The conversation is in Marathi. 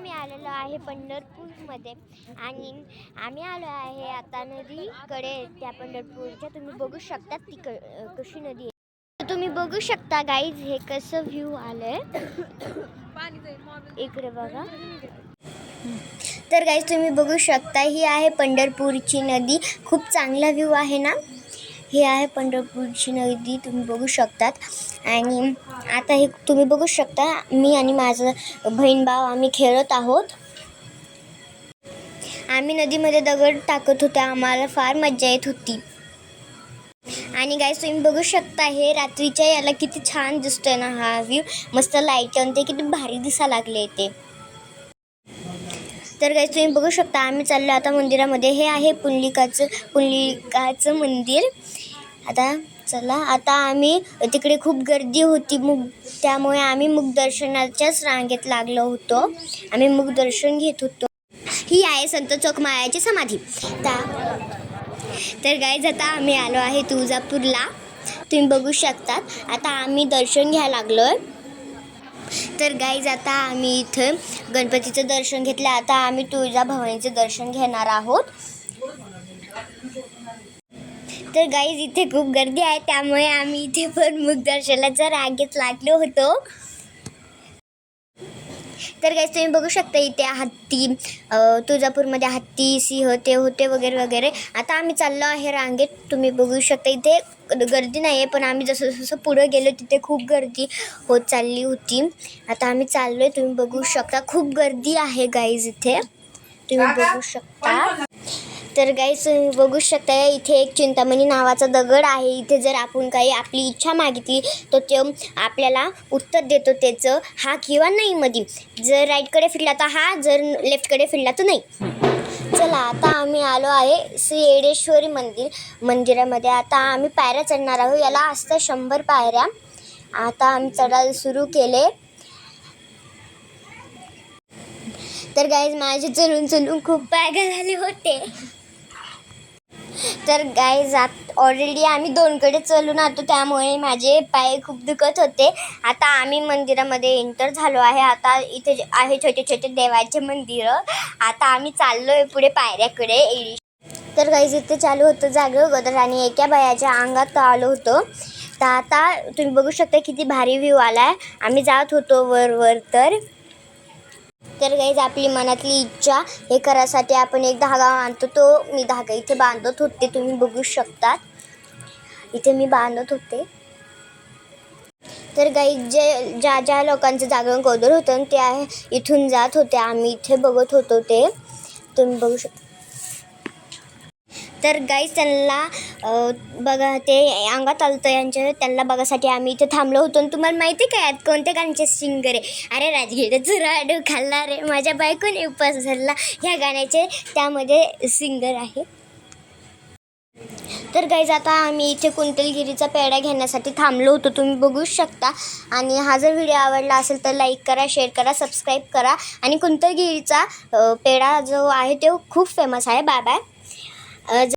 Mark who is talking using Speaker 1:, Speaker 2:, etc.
Speaker 1: आम्ही आलेलो आहे पंढरपूरमध्ये आणि आम्ही आलो आहे आता नदीकडे. त्या पंढरपूरच्या तुम्ही बघू शकता ती कशी नदी आहे. तुम्ही बघू शकता गाईज हे कसं व्ह्यू आलंय इकडे बघा. तर गाईज तुम्ही बघू शकता ही आहे पंढरपूरची नदी. खूप चांगला व्ह्यू आहे ना. ही आहे पंढरपूरची नदी तुम्ही बघू शकतात. आणि आता हे तुम्ही बघू शकता मी आणि माझं बहीण भाऊ आम्ही खेळत आहोत. आम्ही नदीमध्ये दगड टाकत होतो. आम्हाला फार मजा येत होती. आणि गाईज तुम्ही बघू शकता हे रात्रीच्या याला किती छान दिसतोय ना हा व्ह्यू. मस्त लाईट आणि किती भारी दिसा लागले ते. तर गाईज तुम्ही बघू शकता आम्ही चाललो आता मंदिरामध्ये. हे आहे पुंडलिकाचं मंदिर. आता चला आता आम्ही तिकडे खूप गर्दी होती त्यामुळे आम्ही मुखदर्शनाच्याच रांगेत लागलो होतो. आम्ही मुखदर्शन घेत होतो. ही आहे संत चोखमायाची समाधी. तर गाईज आता आम्ही आलो आहे तुळजापूरला. तुम्ही बघू शकतात आता आम्ही दर्शन घ्यायला लागलोय. तर गाईज आता आम्ही इथं गणपतीचं दर्शन घेतलं. आता आम्ही तुळजाभवानीचं दर्शन घेणार आहोत. तर गाईज इथे खूप गर्दी आहे त्यामुळे आम्ही इथे पण मुखदर्शनाच्या रांगेत लागलो होतो. तर गाईज तुम्ही बघू शकता इथे हत्ती तुळजापूरमध्ये हत्ती सिंह ते होते वगैरे वगैरे. आता आम्ही चाललो आहे रांगेत. तुम्ही बघू शकता इथे गर्दी नाही आहे पण आम्ही जसं जसं पुढं गेलो तिथे खूप गर्दी होत चालली होती. आता आम्ही चाललो आहे. तुम्ही बघू शकता खूप गर्दी आहे गाईज इथे. तुम्ही बघू शकता. तर गाईज तुम्ही बघू शकता इथे एक चिंतामणी नावाचा दगड आहे. इथे जर आपण काही आपली इच्छा मागितली तर ते आपल्याला उत्तर देतो त्याचं हा किंवा नाही मध्ये. जर राईटकडे फिरला तर हा, जर लेफ्टकडे फिरला तर नाही. चला आता आम्ही आलो आहे श्री येडेश्वरी मंदिरामध्ये. आता आम्ही पायऱ्या चढणार आहोत. याला असतं 100 पायऱ्या. आता आम्ही चढायला सुरू केले. तर गाईज माझे चलून खूप पाय झाले होते. तर गाईज ऑलरेडी आम्ही 2कडे चलून आलो त्यामुळे माझे पाय खूप दुखत होते. आता आम्ही मंदिरामध्ये एंटर झालो आहे. आता इथे आहे छोटे छोटे देवाचे मंदिरं. आता आम्ही चाललोय पुढे पायऱ्याकडे. तर गाईज इथे चालू होतं जागरण गदर आणि एका बायाच्या अंगात आलो होतो. तर आता तुम्ही बघू शकता किती भारी व्ह्यू आलाय. आम्ही जात होतो वर. तर गाईज आपली मनातली इच्छा हे करायसाठी आपण एक धागा बांधतो. तो मी धागा इथे बांधत होते. तुम्ही बघू शकता इथे मी बांधत होते. तर गाईज ज्या लोकांचं जागरण गोदर होतं ते इथून जात होते. आम्ही इथे बघत होतो ते तुम्ही बघू शकता. तर गाईज त्यांना बघा ते अंगात आलं यांच्या त्यांना बघासाठी आम्ही इथे थांबलो होतो. आणि तुम्हाला माहिती आहे काय कोणत्या गाण्याचे सिंगर आहे? अरे राजगीरचा राडू खाल्ला रे माझ्या बायकोने उपास धरला ह्या गाण्याचे त्यामध्ये सिंगर आहे. तर गाईज आता आम्ही इथे कुंतलगिरीचा पेढा घेण्यासाठी थांबलो होतो. तुम्ही बघू शकता. आणि हा जर व्हिडिओ आवडला असेल तर लाईक करा, शेअर करा, सबस्क्राईब करा. आणि कुंतलगिरीचा पेढा जो आहे तो खूप फेमस आहे. Bye bye.